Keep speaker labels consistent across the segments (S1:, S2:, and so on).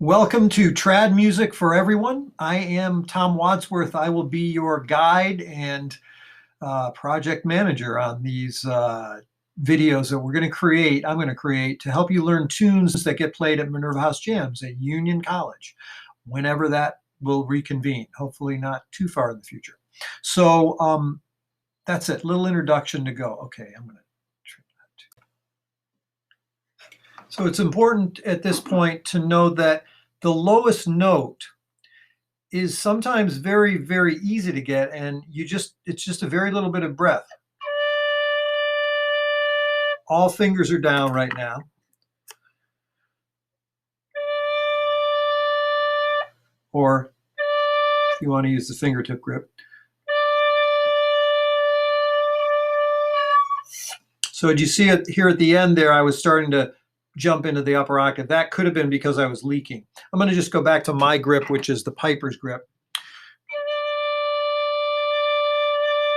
S1: Welcome to Trad Music for Everyone. I am Tom Wadsworth. I will be your guide and project manager on these videos that we're going to create. I'm going to create to help you learn tunes that get played at Minerva House Jams at Union College, whenever that will reconvene, hopefully not too far in the future. So that's it, little introduction to go. Okay, I'm going to trim that too. So it's important at this point to know that the lowest note is sometimes very, very easy to get, and it's just a very little bit of breath. All fingers are down right now. Or if you want to use the fingertip grip. So did you see it here at the end there? I was starting to jump into the upper octave. That could have been because I was leaking. I'm going to just go back to my grip, which is the piper's grip.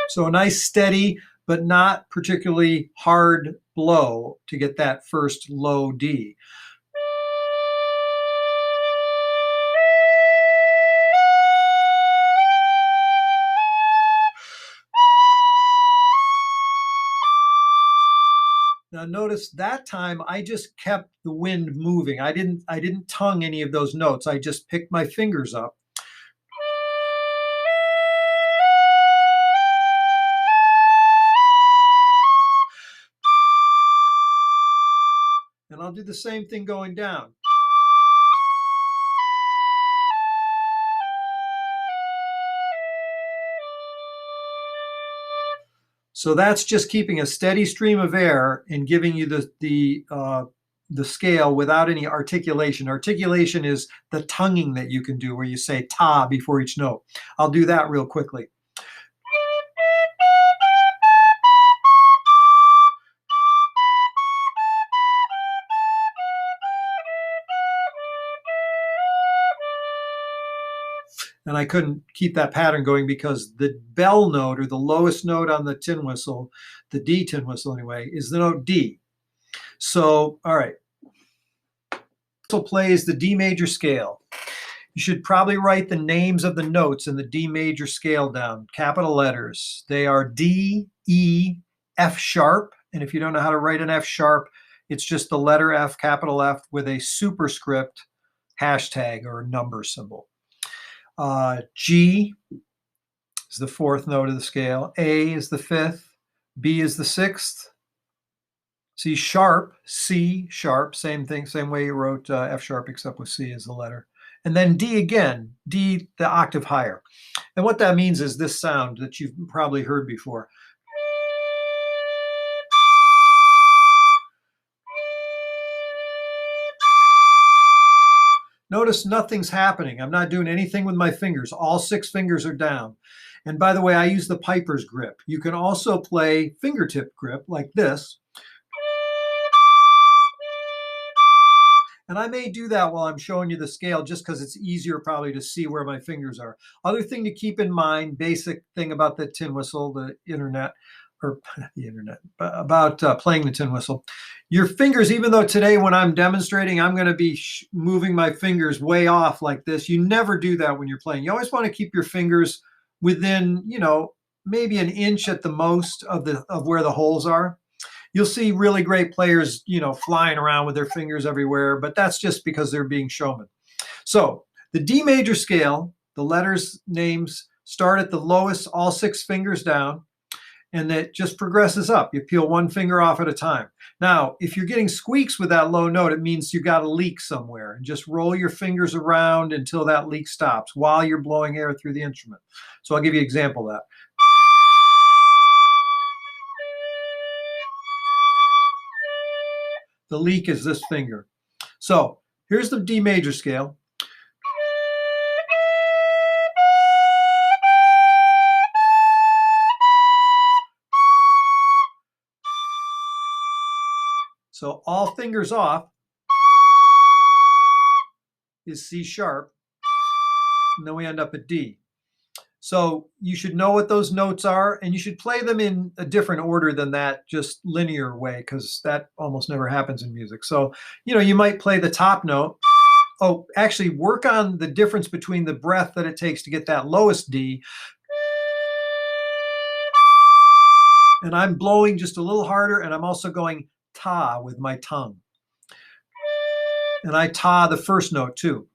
S1: So a nice steady, but not particularly hard blow to get that first low D. Now notice that time I just kept the wind moving. I didn't tongue any of those notes. I just picked my fingers up. And I'll do the same thing going down. So that's just keeping a steady stream of air and giving you the scale without any articulation. Articulation is the tonguing that you can do where you say ta before each note. I'll do that real quickly. And I couldn't keep that pattern going because the bell note, or the lowest note on the tin whistle, the D tin whistle anyway, is the note D. So, all right. Whistle plays the D major scale. You should probably write the names of the notes in the D major scale down, capital letters. They are D, E, F sharp. And if you don't know how to write an F sharp, it's just the letter F, capital F, with a superscript hashtag or number symbol. G is the fourth note of the scale. A is the fifth. B is the sixth. C sharp, same thing, same way you wrote F sharp, except with C as the letter. And then D again, D the octave higher. And what that means is this sound that you've probably heard before. Notice nothing's happening. I'm not doing anything with my fingers. All 6 fingers are down. And by the way, I use the piper's grip. You can also play fingertip grip like this. And I may do that while I'm showing you the scale just because it's easier probably to see where my fingers are. Other thing to keep in mind, basic thing about the tin whistle, the internet, or the internet, about playing the tin whistle. Your fingers, even though today when I'm demonstrating, I'm going to be moving my fingers way off like this. You never do that when you're playing. You always want to keep your fingers within, maybe an inch at the most of where the holes are. You'll see really great players, flying around with their fingers everywhere, but that's just because they're being showmen. So the D major scale, the letters, names start at the lowest, all 6 fingers down. And that just progresses up. You peel one finger off at a time. Now, if you're getting squeaks with that low note, it means you got a leak somewhere. And just roll your fingers around until that leak stops while you're blowing air through the instrument. So I'll give you an example of that. The leak is this finger. So here's the D major scale. So all fingers off is C sharp, and then we end up at D. So you should know what those notes are, and you should play them in a different order than that, just linear way, because that almost never happens in music. So, you might play the top note oh, actually work on the difference between the breath that it takes to get that lowest D. And I'm blowing just a little harder, and I'm also going ta with my tongue. And I ta the first note too.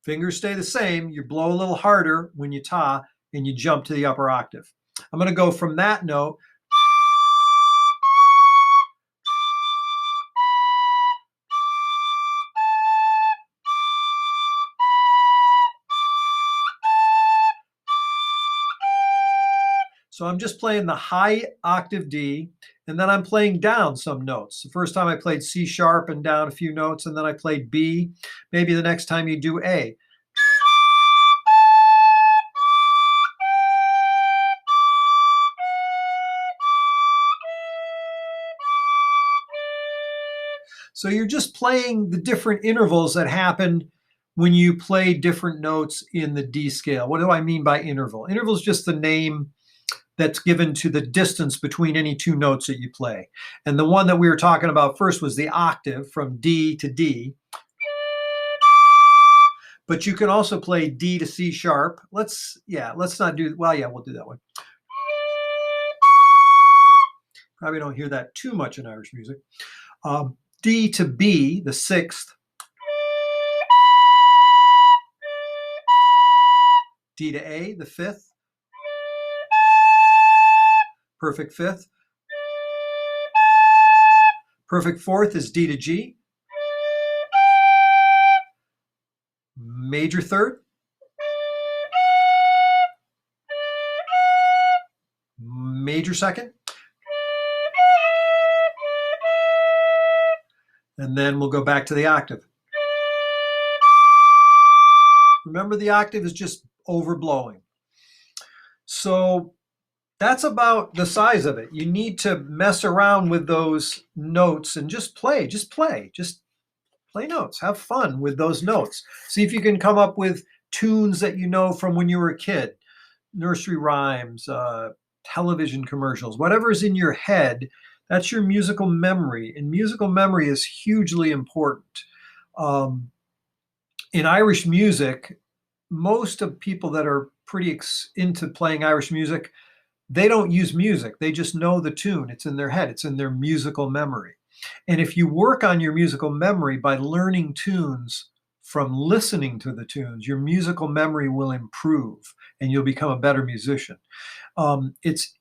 S1: Fingers stay the same. You blow a little harder when you ta, and you jump to the upper octave. I'm going to go from that note So I'm just playing the high octave D, and then I'm playing down some notes. The first time I played C sharp and down a few notes, and then I played B. Maybe the next time you do A. So you're just playing the different intervals that happen when you play different notes in the D scale. What do I mean by interval? Interval is just the name that's given to the distance between any two notes that you play. And the one that we were talking about first was the octave from D to D. But you can also play D to C sharp. Let's not do, well, yeah, we'll do that one. Probably don't hear that too much in Irish music. D to B, the sixth. D to A, the fifth. Perfect fifth. Perfect fourth is D to G. Major third. Major second. And then we'll go back to the octave. Remember, the octave is just overblowing. So that's about the size of it. You need to mess around with those notes and just play notes. Have fun with those notes. See if you can come up with tunes that you know from when you were a kid, nursery rhymes, television commercials, whatever's in your head. That's your musical memory, and musical memory is hugely important. In Irish music, most of people that are pretty into playing Irish music, they don't use music. They just know the tune. It's in their head. It's in their musical memory. And if you work on your musical memory by learning tunes from listening to the tunes, your musical memory will improve and you'll become a better musician. It's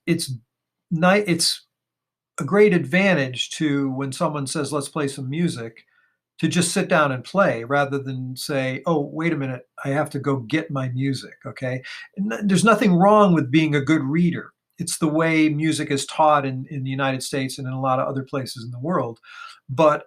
S1: a great advantage to when someone says, let's play some music, to just sit down and play rather than say, oh, wait a minute, I have to go get my music, okay? And there's nothing wrong with being a good reader. It's the way music is taught in the United States and in a lot of other places in the world. But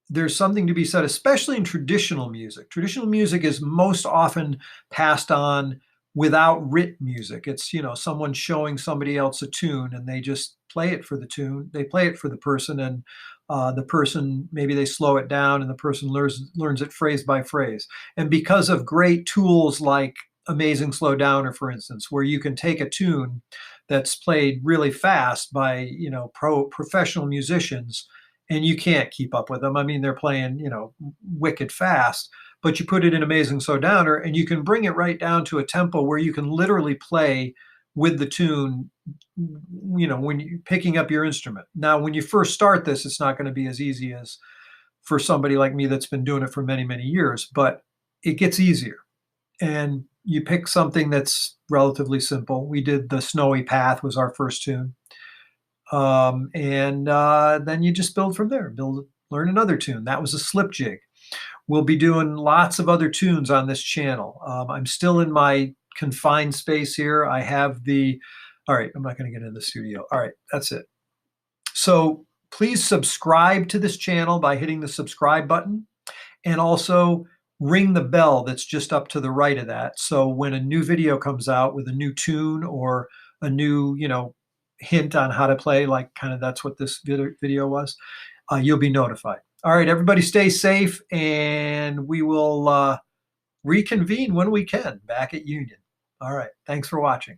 S1: there's something to be said, especially in traditional music. Traditional music is most often passed on without writ music. It's, someone showing somebody else a tune and they just play it for the tune. They play it for the person, and the person, maybe they slow it down and the person learns it phrase by phrase. And because of great tools like Amazing Slow Downer, for instance, where you can take a tune that's played really fast by, professional musicians, and you can't keep up with them. I mean, they're playing, wicked fast, but you put it in Amazing Slow Downer and you can bring it right down to a tempo where you can literally play with the tune, when you're picking up your instrument. Now, when you first start this, it's not going to be as easy as for somebody like me that's been doing it for many, many years, but it gets easier. And you pick something that's relatively simple. We did The Snowy Path was our first tune. And then you just build from there, learn another tune. That was a slip jig. We'll be doing lots of other tunes on this channel. I'm still in my confined space here. I have all right, I'm not going to get in the studio. All right, that's it. So please subscribe to this channel by hitting the subscribe button, and also ring the bell that's just up to the right of that. So when a new video comes out with a new tune or a new, hint on how to play, like kind of that's what this video was, you'll be notified. All right, everybody stay safe, and we will reconvene when we can back at Union. All right, thanks for watching.